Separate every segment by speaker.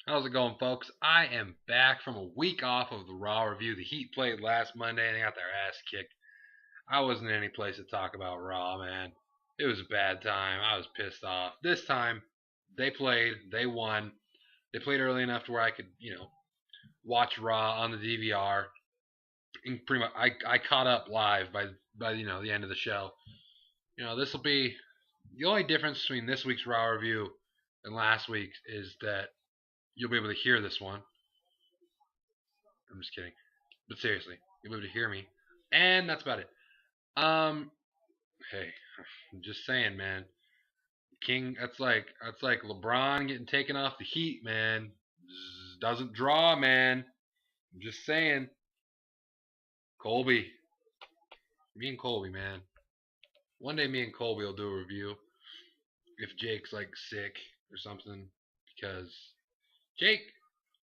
Speaker 1: How's it going, folks? I am back from a week off of the Raw review. The Heat played last Monday and they got their ass kicked. I wasn't in any place to talk about Raw, man. It was a bad time. I was pissed off. This time, they played. They won. They played early enough to where I could, watch Raw on the DVR. And pretty much, I caught up live by the end of the show. This will be the only difference between this week's Raw review and last week's is that you'll be able to hear this one. I'm just kidding. But seriously, you'll be able to hear me. And that's about it. Um, hey, I'm just saying, man. King, that's like LeBron getting taken off the Heat, man. Doesn't draw, man. I'm just saying. Colby, me and Colby, man. One day, me and Colby will do a review if Jake's like sick or something, because Jake,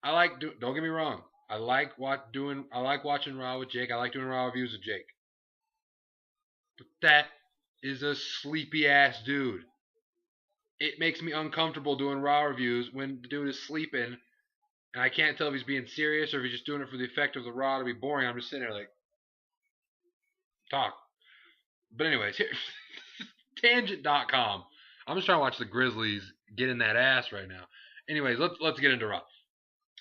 Speaker 1: don't get me wrong. I like watching Raw with Jake. I like doing Raw reviews with Jake. But that is a sleepy ass dude. It makes me uncomfortable doing Raw reviews when the dude is sleeping and I can't tell if he's being serious or if he's just doing it for the effect of the Raw to be boring. I'm just sitting there like, talk. But anyways, here, tangent.com. I'm just trying to watch the Grizzlies get in that ass right now. Anyways, let's get into Raw.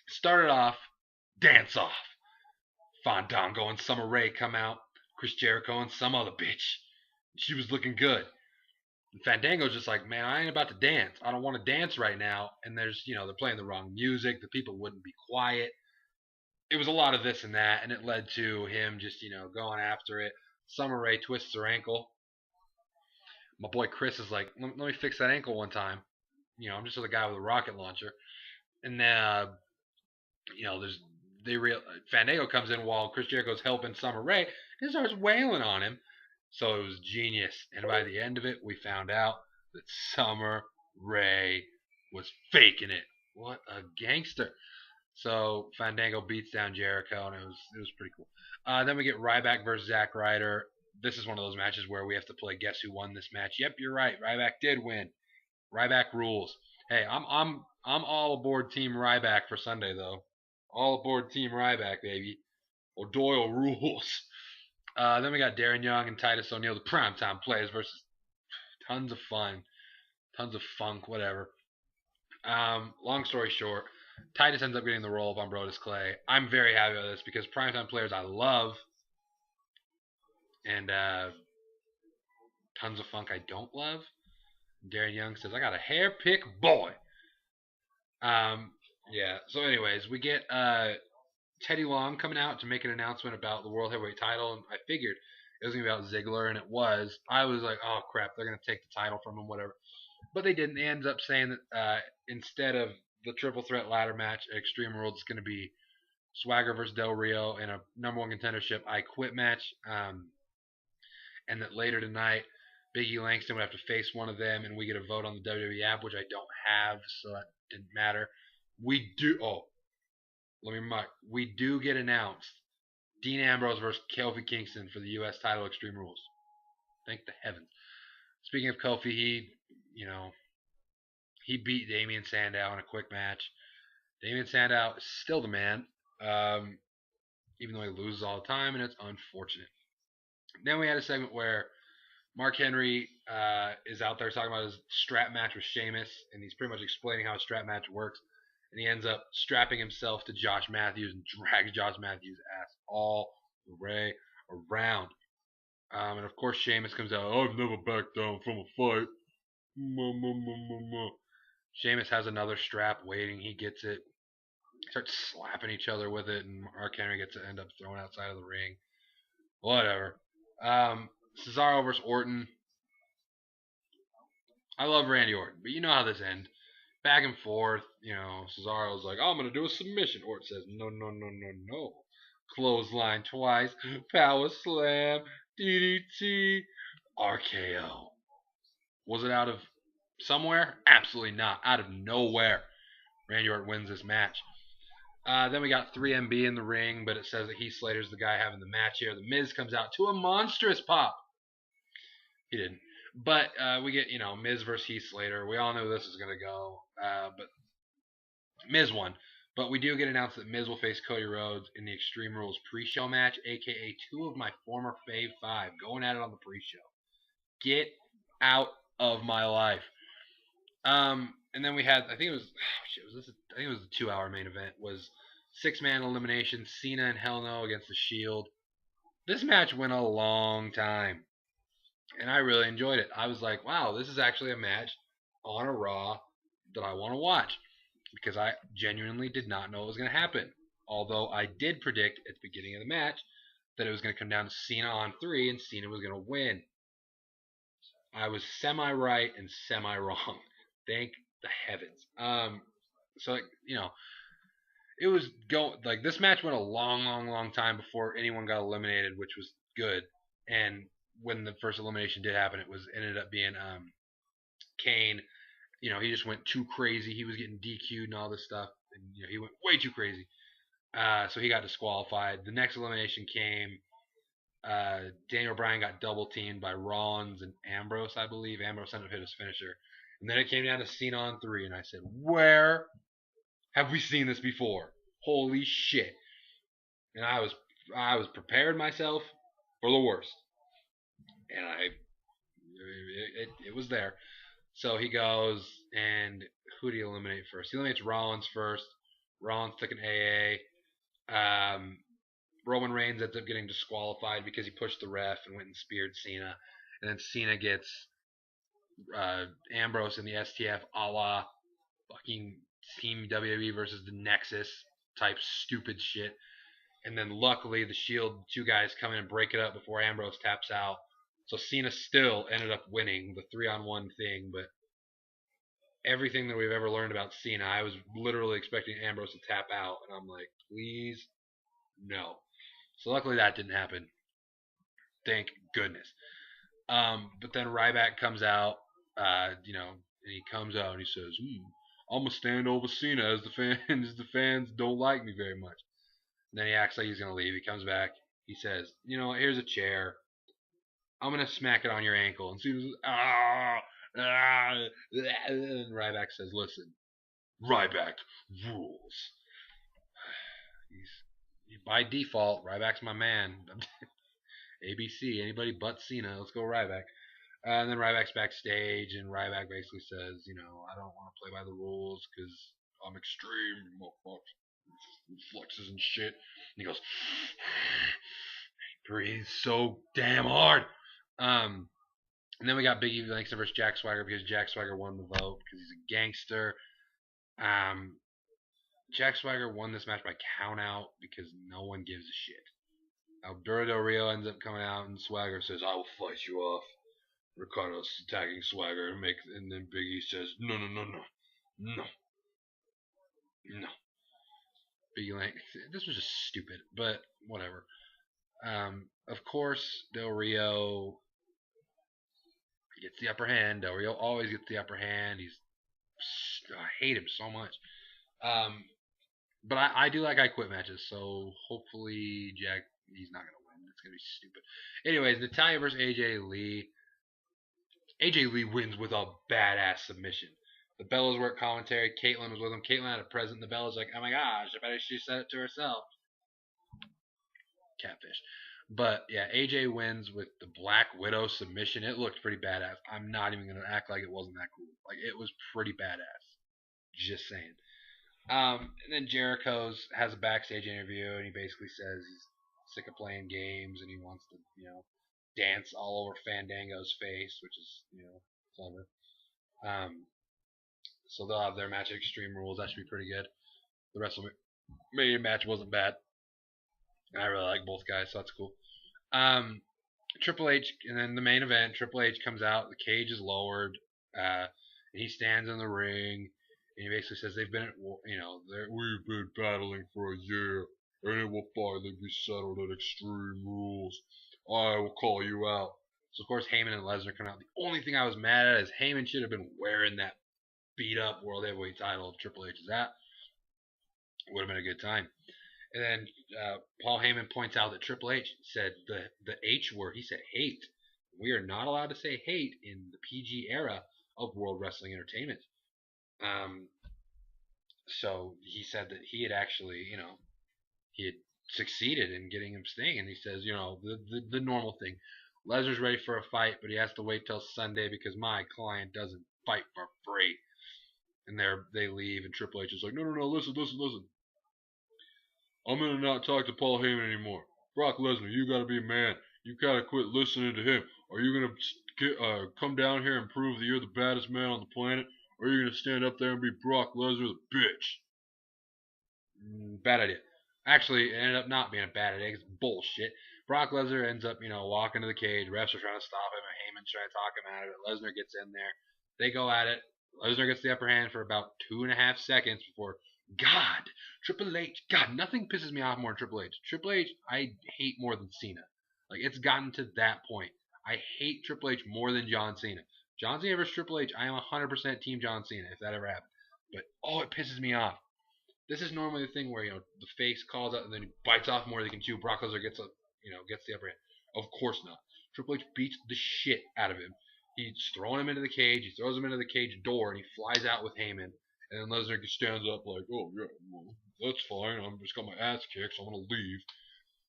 Speaker 1: Started off, dance off. Fandango and Summer Rae come out. Chris Jericho and some other bitch. She was looking good. And Fandango's just like, man, I ain't about to dance. I don't want to dance right now. And they're playing the wrong music. The people wouldn't be quiet. It was a lot of this and that, and it led to him just, going after it. Summer Rae twists her ankle. My boy Chris is like, let me fix that ankle one time. I'm just a guy with a rocket launcher. And then, Fandango comes in while Chris Jericho's helping Summer Rae and starts wailing on him. So it was genius. And by the end of it, we found out that Summer Rae was faking it. What a gangster. So Fandango beats down Jericho, and it was pretty cool. Then we get Ryback versus Zack Ryder. This is one of those matches where we have to play guess who won this match. Yep, you're right. Ryback did win. Ryback rules. Hey, I'm all aboard Team Ryback for Sunday though. All aboard Team Ryback, baby. O'Doyle rules. Then we got Darren Young and Titus O'Neil, the primetime players versus tons of fun, tons of funk, whatever. Long story short, Titus ends up getting the role of on Brodus Clay. I'm very happy with this because primetime players I love, and tons of funk I don't love. Darren Young says, I got a hair pick boy. Yeah, so anyways, we get Teddy Long coming out to make an announcement about the World Heavyweight title, and I figured it was going to be about Ziggler, and it was. I was like, oh crap, they're going to take the title from him, whatever. But they didn't. They ended up saying that instead of the triple threat ladder match at Extreme Rules, it's going to be Swagger versus Del Rio in a number one contendership I Quit match. And that later tonight, Big E Langston would have to face one of them, and we get a vote on the WWE app, which I don't have, so that didn't matter. We do. Oh, let me mark. We do get announced Dean Ambrose versus Kofi Kingston for the U.S. title Extreme Rules. Thank the heavens. Speaking of Kofi, he beat Damian Sandow in a quick match. Damian Sandow is still the man, even though he loses all the time, and it's unfortunate. Then we had a segment where Mark Henry is out there talking about his strap match with Sheamus, and he's pretty much explaining how a strap match works. And he ends up strapping himself to Josh Matthews and drags Josh Matthews' ass all the way around. And of course, Sheamus comes out, I've never backed down from a fight. Sheamus has another strap waiting. He gets it. Starts slapping each other with it, and Mark Henry gets to end up thrown outside of the ring. Whatever. Cesaro versus Orton. I love Randy Orton, but you know how this ends. Back and forth, Cesaro's like, oh, I'm going to do a submission. Orton says, no, no, no, no, no. Clothesline twice. Power slam. DDT. RKO. Was it out of somewhere? Absolutely not. Out of nowhere. Randy Orton wins this match. Then we got 3MB in the ring, but it says that Heath Slater's the guy having the match here. The Miz comes out to a monstrous pop. He didn't. But we get, Miz versus Heath Slater. We all know this is going to go. But Miz won. But we do get announced that Miz will face Cody Rhodes in the Extreme Rules pre-show match, aka two of my former Fave 5 going at it on the pre-show. Get out of my life. And then we had, I think it was, I think it was the 2-hour main event, was 6-man elimination, Cena and Hell No against the Shield. This match went a long time, and I really enjoyed it. I was like, wow, this is actually a match on a Raw that I want to watch, because I genuinely did not know what was going to happen. Although I did predict at the beginning of the match that it was going to come down to Cena on 3, and Cena was going to win. I was semi-right and semi-wrong. Thank the heavens. So, it was this match went a long time before anyone got eliminated, which was good. And when the first elimination did happen, ended up being Kane. He just went too crazy. He was getting DQ'd and all this stuff, and he went way too crazy. So he got disqualified. The next elimination came. Daniel Bryan got double teamed by Rollins and Ambrose, I believe. Ambrose ended up hit his finisher. And then it came down to Cena on 3, and I said, where have we seen this before? Holy shit. And I was prepared myself for the worst. And it was there. So he goes, and who do you eliminate first? He eliminates Rollins first. Rollins took an AA. Roman Reigns ends up getting disqualified because he pushed the ref and went and speared Cena. And then Cena gets Ambrose in the STF a la fucking Team WWE versus the Nexus type stupid shit. And then luckily the Shield, 2 guys come in and break it up before Ambrose taps out. So Cena still ended up winning the 3-on-1 thing, but everything that we've ever learned about Cena, I was literally expecting Ambrose to tap out, and I'm like, please, no. So luckily that didn't happen. Thank goodness. But then Ryback comes out, and he comes out and he says, I'm gonna stand over Cena as the fans don't like me very much. And then he acts like he's gonna leave. He comes back. He says, here's a chair. I'm gonna smack it on your ankle. And Cena's and Ryback says, listen, Ryback rules. By default, Ryback's my man. ABC, anybody but Cena. Let's go Ryback. And then Ryback's backstage, and Ryback basically says, I don't want to play by the rules because I'm extreme, flexes and shit. And he goes, he breathes so damn hard. And then we got Big E Langston versus Jack Swagger because Jack Swagger won the vote because he's a gangster. Jack Swagger won this match by count out because no one gives a shit. Alberto Del Rio ends up coming out, and Swagger says, I will fight you off. Ricardo's attacking Swagger, and then Big E says, no. Big E this was just stupid, but whatever. Of course, Del Rio gets the upper hand. Del Rio always gets the upper hand. I hate him so much. But I do like I Quit matches, so hopefully he's not going to win. It's going to be stupid. Anyways, Natalya versus AJ Lee. AJ Lee wins with a badass submission. The Bellas were at commentary. Caitlyn was with him. Caitlyn had a present. The Bellas like, oh my gosh, I bet she said it to herself. Catfish. But yeah, AJ wins with the Black Widow submission. It looked pretty badass. I'm not even going to act like it wasn't that cool. Like, it was pretty badass. Just saying. And then Jericho has a backstage interview, and he basically says he's sick of playing games, and he wants to, dance all over Fandango's face, which is, clever. So they'll have their match at Extreme Rules. That should be pretty good. The WrestleMania match wasn't bad. I really like both guys, so that's cool. Triple H, and then the main event, Triple H comes out, the cage is lowered, and he stands in the ring, and he basically says they've been, we've been battling for a year, and it will finally be settled at Extreme Rules. I will call you out. So, of course, Heyman and Lesnar come out. The only thing I was mad at is Heyman should have been wearing that beat-up World Heavyweight title if Triple H is at. Would have been a good time. And then Paul Heyman points out that Triple H said the H word. He said hate. We are not allowed to say hate in the PG era of World Wrestling Entertainment. So he said that he had actually, he had succeeded in getting him Sting, and he says, the normal thing. Lesnar's ready for a fight, but he has to wait till Sunday because my client doesn't fight for free. And they leave, and Triple H is like, no, listen. I'm gonna not talk to Paul Heyman anymore. Brock Lesnar, you gotta be a man. You gotta quit listening to him. Are you gonna come down here and prove that you're the baddest man on the planet, or are you gonna stand up there and be Brock Lesnar the bitch? Bad idea. Actually, it ended up not being a bad idea. It's bullshit. Brock Lesnar ends up, walking to the cage. Refs are trying to stop him, and Heyman's trying to talk him out of it. Lesnar gets in there. They go at it. Lesnar gets the upper hand for about 2.5 seconds before God, Triple H. God, nothing pisses me off more than Triple H. Triple H, I hate more than Cena. Like, it's gotten to that point. I hate Triple H more than John Cena. John Cena versus Triple H, I am 100% Team John Cena if that ever happened. But, oh, it pisses me off. This is normally the thing where the face calls out and then he bites off more than he can chew. Brock Lesnar gets the upper hand. Of course not. Triple H beats the shit out of him. He's throwing him into the cage. He throws him into the cage door and he flies out with Heyman. And then Lesnar stands up like, oh yeah, well, that's fine. I'm just got my ass kicked, so I'm gonna leave.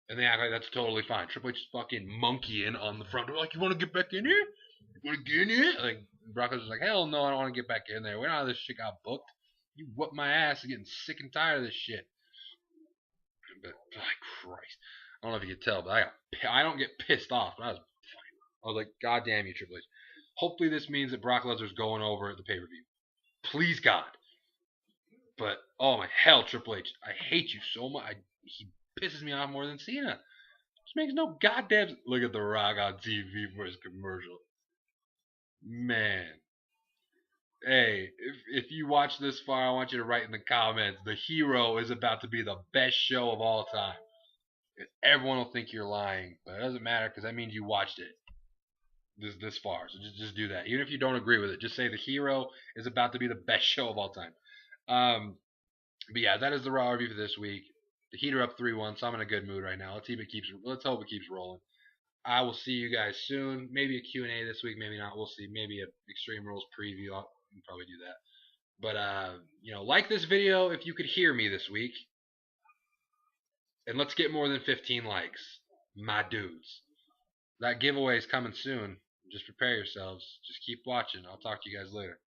Speaker 1: And they act like that's totally fine. Triple H is fucking monkeying on the front door, like, you want to get back in here? You want to get in here? Like Brock Lesnar's like, hell no, I don't want to get back in there. We know how this shit got booked. You whoop my ass. I'm getting sick and tired of this shit. But Christ, I don't know if you can tell, but I don't get pissed off. I was like, God damn you, Triple H. Hopefully this means that Brock Lesnar's going over at the pay-per-view. Please God. But oh my hell, Triple H, I hate you so much. He pisses me off more than Cena. Just makes no goddamn. Look at The Rock on TV for his commercial. Man. Hey, if you watch this far, I want you to write in the comments. The Hero is about to be the best show of all time. Everyone will think you're lying, but it doesn't matter because that means you watched it this far. So just do that. Even if you don't agree with it, just say The Hero is about to be the best show of all time. But yeah, that is the Raw review for this week. The Heat are up 3-1, so I'm in a good mood right now. Let's hope it keeps rolling. I will see you guys soon. Maybe a Q&A this week, maybe not. We'll see. Maybe a Extreme Rules preview. I'll probably do that. But like this video if you could hear me this week. And let's get more than 15 likes. My dudes. That giveaway is coming soon. Just prepare yourselves. Just keep watching. I'll talk to you guys later.